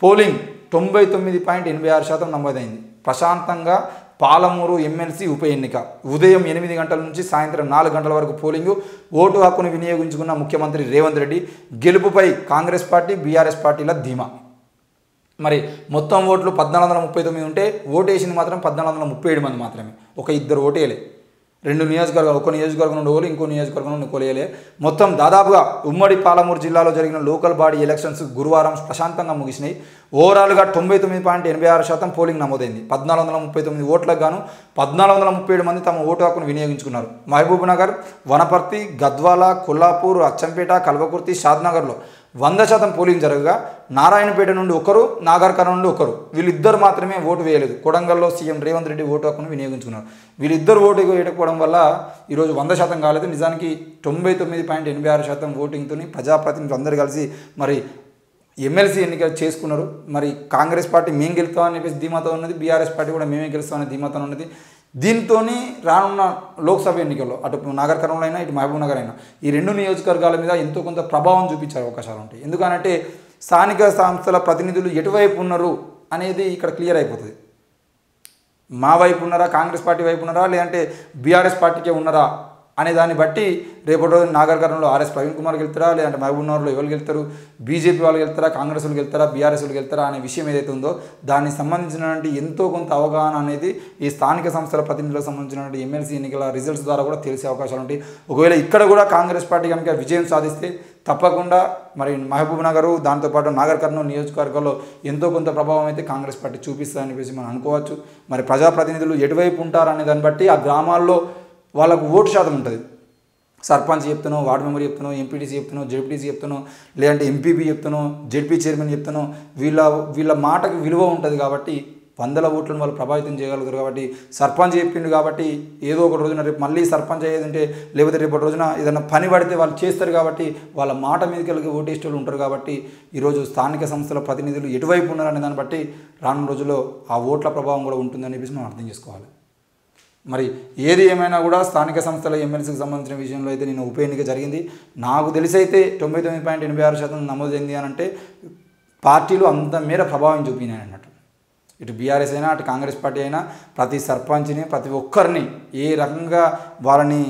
Polling 99.86% నమోదైంది. ప్రశాంతంగా Palamuru MLC ఉప ఎన్నిక ఉదయం 8 గంటల నుంచి సాయంత్రం 4 గంటల వరకు పోలింగు. ఓటు హక్కును వినియోగించుకున్న ముఖ్యమంత్రి రేవంత్ రెడ్డి గెలుపుపై కాంగ్రెస్ పార్టీ బీఆర్ఎస్ పార్టీల ధీమా. మరి మొత్తం ఓట్లు 1439 ఉంటే ఓటేసింది మాత్రం 1437 మంది మాత్రమే. ఒక ఇద్దరు ఓటేయలే. 2 నియోజకవర్గాలు, ఒక నియోజకవర్గం నుండి ఓలు, ఇంకో నియోజకవర్గం నుండి కోలేయలే. మొత్తం దాదాపుగా ఉమ్మడి పాలమూరు జిల్లాలో జరిగిన లోకల్ బాడీ ఎలక్షన్స్ గురువారం ప్రశాంతంగా ముగిసినాయి. ఓవరాల్గా 99.86% పోలింగ్ నమోదైంది. 1439 ఓట్లకు గాను 1437 మంది తమ ఓటు హక్కును వినియోగించుకున్నారు. మహబూబ్ నగర్, వనపర్తి, గద్వాల, కొల్లాపూర్, అచ్చంపేట, కల్వకుర్తి, షాద్నగర్లో 100% పోలింగ్ జరగగా నారాయణపేట నుండి ఒకరు, నాగర్కర్నూల్ నుండి ఒకరు, వీళ్ళిద్దరు మాత్రమే ఓటు వేయలేదు. కొడంగల్లో సీఎం రేవంత్ రెడ్డి ఓటు హక్కును వినియోగించుకున్నారు. వీళ్ళిద్దరు ఓటు వేయకపోవడం వల్ల ఈరోజు 100% కాలేదు. నిజానికి 99.86% ఓటింగ్తో ప్రజాప్రతినిధులు అందరూ కలిసి మరి ఎమ్మెల్సీ ఎన్నిక చేసుకున్నారు. మరి కాంగ్రెస్ పార్టీ మేము గెలుస్తామని చెప్పేసి ధీమాతో ఉన్నది, బీఆర్ఎస్ పార్టీ కూడా మేమే గెలుస్తామని ధీమాతో ఉన్నది. దీంతో రానున్న లోక్సభ ఎన్నికల్లో అటు నాగర్ కర్నూలు అయినా ఇటు మహబూబ్ నగర్ అయినా ఈ 2 నియోజకవర్గాల మీద ఎంతో కొంత ప్రభావం చూపించే అవకాశాలు ఉంటాయి. ఎందుకనంటే స్థానిక సంస్థల ప్రతినిధులు ఎటువైపు ఉన్నారు అనేది ఇక్కడ క్లియర్ అయిపోతుంది. మా వైపు ఉన్నారా, కాంగ్రెస్ పార్టీ వైపు ఉన్నారా, లేదంటే బీఆర్ఎస్ పార్టీకే ఉన్నారా అనే దాన్ని బట్టి రేపటి రోజు నాగర్ కర్నూలులో ఆర్ఎస్ ప్రవీణ్ కుమార్ గెలుతారా, లేదంటే మహబూబ్ నగర్లో ఎవరు గెలుతారు, బీజేపీ వాళ్ళు గెలుతారా, కాంగ్రెస్ వాళ్ళు గెలుతారా, బీఆర్ఎస్ వాళ్ళు గెలుతారా అనే విషయం ఏదైతే ఉందో దానికి సంబంధించినటువంటి ఎంతో కొంత అవగాహన అనేది ఈ స్థానిక సంస్థల ప్రతినిధులకు సంబంధించినటువంటి ఎమ్మెల్సీ ఎన్నికల రిజల్ట్స్ ద్వారా కూడా తెలిసే అవకాశాలు ఉంటాయి. ఒకవేళ ఇక్కడ కూడా కాంగ్రెస్ పార్టీ కనుక విజయం సాధిస్తే తప్పకుండా మరి మహబూబ్ నగర్ దాంతోపాటు నాగర్ కర్నూలు నియోజకవర్గాల్లో ఎంతో కొంత ప్రభావం అయితే కాంగ్రెస్ పార్టీ చూపిస్తుందని చెప్పేసి మనం అనుకోవచ్చు. మరి ప్రజాప్రతినిధులు ఎటువైపు ఉంటారనే దాన్ని బట్టి ఆ గ్రామాల్లో వాళ్ళకు ఓటు శాతం ఉంటుంది. సర్పంచ్ చెప్తానో, వార్డు మెంబర్ చెప్తానో, ఎంపీటీసీ చెప్తానో, జెడ్పీటీసీ చెప్తానో, లేదంటే ఎంపీపీ చెప్తానో, జెడ్పీ చైర్మన్ చెప్తానో వీళ్ళ మాటకు విలువ ఉంటుంది. కాబట్టి 100 ఓట్లను వాళ్ళు ప్రభావితం చేయగలుగుతారు. కాబట్టి సర్పంచ్ చెప్పిండు కాబట్టి ఏదో ఒక రోజున రేపు మళ్ళీ సర్పంచ్ అయ్యేదంటే, లేకపోతే రేపటి రోజున ఏదైనా పని పడితే వాళ్ళు చేస్తారు. కాబట్టి వాళ్ళ మాట మీదకి వెళ్ళి ఓటేసేవాళ్ళు ఉంటారు. కాబట్టి ఈరోజు స్థానిక సంస్థల ప్రతినిధులు ఎటువైపు ఉన్నారనే దాన్ని బట్టి రానున్న రోజుల్లో ఆ ఓట్ల ప్రభావం కూడా ఉంటుందని చెప్పేసి మనం అర్థం చేసుకోవాలి. మరి ఏది ఏమైనా కూడా స్థానిక సంస్థల ఎమ్మెల్సీకి సంబంధించిన విషయంలో అయితే నేను ఉప ఎన్నిక జరిగింది. నాకు తెలిసైతే 99.86% నమోదైంది అని అంటే పార్టీలు అంత మేర ప్రభావం చూపినాయి అన్నట్టు. ఇటు బీఆర్ఎస్ అయినా అటు కాంగ్రెస్ పార్టీ అయినా ప్రతి సర్పంచ్ని ప్రతి ఒక్కరిని ఏ రకంగా వాళ్ళని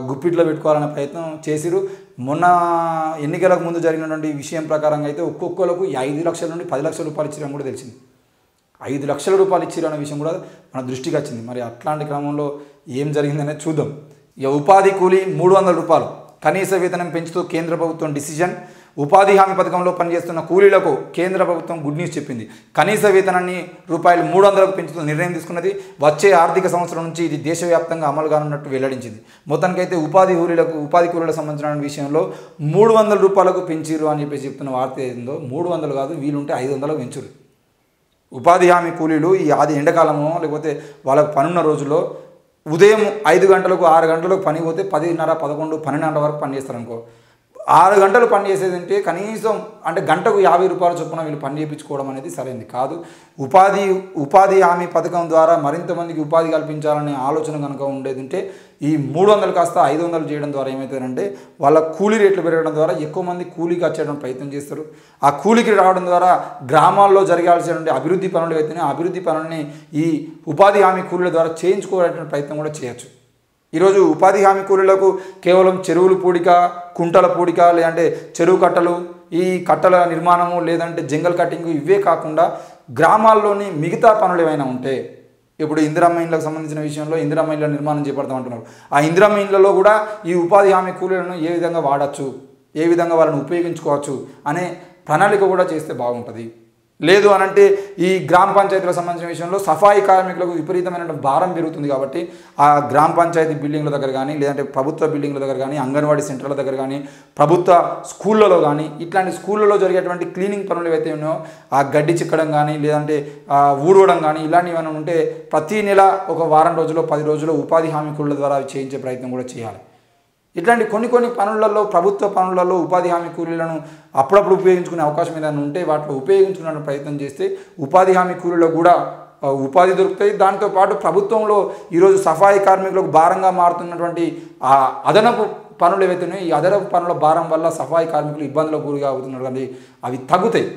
గుప్పిట్లో పెట్టుకోవాలనే ప్రయత్నం చేసిరు. మొన్న ఎన్నికలకు ముందు జరిగినటువంటి విషయం ప్రకారంగా అయితే ఒక్కొక్కరికి 5 లక్షల నుండి 10 లక్షల రూపాయలు ఇచ్చిరని కూడా తెలిసింది. 5 లక్షల రూపాయలు ఇచ్చిరు అనే విషయం కూడా మన దృష్టికి వచ్చింది. మరి అట్లాంటి క్రమంలో ఏం జరిగిందనేది చూద్దాం. ఇక ఉపాధి కూలీ 300 రూపాయలు కనీస వేతనం పెంచుతూ కేంద్ర ప్రభుత్వం డిసిజన్. ఉపాధి హామీ పథకంలో పనిచేస్తున్న కూలీలకు కేంద్ర ప్రభుత్వం గుడ్ న్యూస్ చెప్పింది. కనీస వేతనాన్ని రూపాయలు 300కు పెంచుతూ నిర్ణయం తీసుకున్నది. వచ్చే ఆర్థిక సంవత్సరం నుంచి ఇది దేశవ్యాప్తంగా అమలు కానున్నట్టు వెల్లడించింది. మొత్తానికైతే ఉపాధి కూలీలకు సంబంధించిన విషయంలో 300 రూపాయలకు పెంచిరు అని చెప్పేసి చెప్తున్న వార్త ఏందో 300 కాదు, వీలుంటే 500కు పెంచురు. ఉపాధి హామీ కూలీలు ఈ ఎండాకాలమో లేకపోతే వాళ్ళకు పనున్న రోజుల్లో ఉదయం 5 గంటలకు 6 గంటలకు పని పోతే 10:30, 11, 12 వరకు పని చేస్తారు అనుకో. 6 గంటలు పని చేసేదంటే కనీసం అంటే గంటకు 50 రూపాయల చొప్పున వీళ్ళు పని చేయించుకోవడం అనేది సరైనది కాదు. ఉపాధి హామీ పథకం ద్వారా మరింత మందికి ఉపాధి కల్పించాలనే ఆలోచన కనుక ఉండేది ఉంటే ఈ 300 కాస్త 500 చేయడం ద్వారా ఏమవుతుందంటే వాళ్ళ కూలీ రేట్లు పెరగడం ద్వారా ఎక్కువ మంది కూలీకి వచ్చేయడం ప్రయత్నం చేస్తారు. ఆ కూలీకి రావడం ద్వారా గ్రామాల్లో జరగాల్సినటువంటి అభివృద్ధి పనులు అయితేనే అభివృద్ధి పనులని ఈ ఉపాధి హామీ కూలీల ద్వారా చేయించుకోవడానికి ప్రయత్నం కూడా చేయొచ్చు. ఈరోజు ఉపాధి హామీ కూలీలకు కేవలం చెరువులు పూడిక, కుంటల పూడిక, లేదంటే చెరువు కట్టలు, ఈ కట్టల నిర్మాణము, లేదంటే జంగల్ కటింగ్ ఇవే కాకుండా గ్రామాల్లోని మిగతా పనులు ఏమైనా ఉంటే ఇప్పుడు ఇందిరమ్మ ఇండ్లకు సంబంధించిన విషయంలో ఇందిరమ్మ ఇండ్ల నిర్మాణం చేపడతామంటున్నారు. ఆ ఇందిరమ్మ ఇండ్లలో కూడా ఈ ఉపాధి హామీ కూలీలను ఏ విధంగా వాడచ్చు, ఏ విధంగా వాళ్ళని ఉపయోగించుకోవచ్చు అనే ప్రణాళిక కూడా చేస్తే బాగుంటుంది. లేదు అనంటే ఈ గ్రామ పంచాయతీలకు సంబంధించిన విషయంలో సఫాయి కార్మికులకు విపరీతమైన భారం పెరుగుతుంది. కాబట్టి ఆ గ్రామ పంచాయతీ బిల్డింగ్ల దగ్గర కానీ, లేదంటే ప్రభుత్వ బిల్డింగ్ల దగ్గర కానీ, అంగన్వాడీ సెంటర్ల దగ్గర కానీ, ప్రభుత్వ స్కూళ్ళలో కానీ ఇట్లాంటి స్కూళ్ళలో జరిగేటువంటి క్లీనింగ్ పనులు ఏవైతే ఉన్నాయో ఆ గడ్డి చిక్కడం కానీ, లేదంటే ఊడవడం కానీ ఇలాంటివి ఏమైనా ఉంటే ప్రతి నెల ఒక వారం రోజుల్లో 10 రోజుల్లో ఉపాధి హామీ కూలీల ద్వారా చేయించే ప్రయత్నం కూడా చేయాలి. ఇట్లాంటి కొన్ని పనులలో ప్రభుత్వ పనులలో ఉపాధి హామీ కూలీలను అప్పుడప్పుడు ఉపయోగించుకునే అవకాశం ఏదైనా ఉంటే వాటిలో ఉపయోగించుకునే ప్రయత్నం చేస్తే ఉపాధి హామీ కూలీలకు కూడా ఉపాధి దొరుకుతాయి. దాంతోపాటు ప్రభుత్వంలో ఈరోజు సఫాయి కార్మికులకు భారంగా మారుతున్నటువంటి ఆ అదనపు పనులు ఏవైతే ఉన్నాయో ఈ అదనపు పనుల భారం వల్ల సఫాయి కార్మికులు ఇబ్బందులకు గురిగా అవుతున్నారు కానీ అవి తగ్గుతాయి.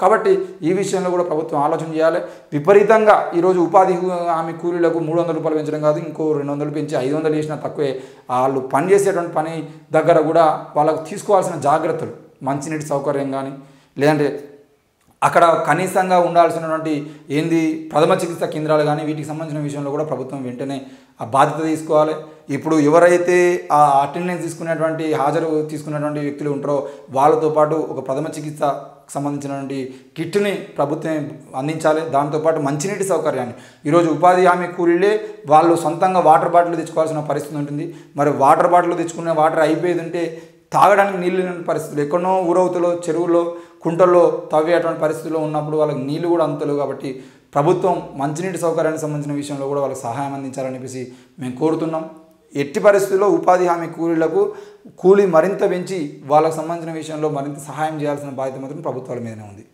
కాబట్టి ఈ విషయంలో కూడా ప్రభుత్వం ఆలోచన చేయాలి. విపరీతంగా ఈరోజు ఉపాధి హామీ కూలీలకు 300 రూపాయలు పెంచడం కాదు, ఇంకో 200 పెంచి 500 చేసినా తక్కువే. వాళ్ళు పనిచేసేటువంటి పని దగ్గర కూడా వాళ్ళకు తీసుకోవాల్సిన జాగ్రత్తలు, మంచినీటి సౌకర్యం కానీ, లేదంటే అక్కడ కనీసంగా ఉండాల్సినటువంటి ప్రథమ చికిత్స కేంద్రాలు కానీ, వీటికి సంబంధించిన విషయంలో కూడా ప్రభుత్వం వెంటనే ఆ బాధ్యత తీసుకోవాలి. ఇప్పుడు ఎవరైతే ఆ అటెండెన్స్ తీసుకునేటువంటి హాజరు తీసుకునేటువంటి వ్యక్తులు ఉంటారో వాళ్ళతో పాటు ఒక ప్రథమ చికిత్స సంబంధించినటువంటి కిట్ని ప్రభుత్వం అందించాలి. దాంతోపాటు మంచినీటి సౌకర్యాన్ని, ఈరోజు ఉపాధి హామీ కూలీలే వాళ్ళు సొంతంగా వాటర్ బాటిల్ తెచ్చుకోవాల్సిన పరిస్థితి ఉంటుంది. మరి వాటర్ బాటిల్ తెచ్చుకునే వాటర్ అయిపోయేది ఉంటే తాగడానికి నీళ్ళు లేని పరిస్థితులు, ఎక్కడో ఊరవుతులో చెరువుల్లో కుంటల్లో తవ్వేటువంటి పరిస్థితుల్లో ఉన్నప్పుడు వాళ్ళకి నీళ్ళు కూడా అందుతలేవు. కాబట్టి ప్రభుత్వం మంచినీటి సౌకర్యానికి సంబంధించిన విషయంలో కూడా వాళ్ళకి సహాయం అందించాలని మేము కోరుతున్నాం. ఎట్టి పరిస్థితుల్లో ఉపాధి హామీ కూలీలకు కూలీ మరింత పెంచి వాళ్ళకు సంబంధించిన విషయంలో మరింత సహాయం చేయాల్సిన బాధ్యత మాత్రం ప్రభుత్వాల మీదనే ఉంది.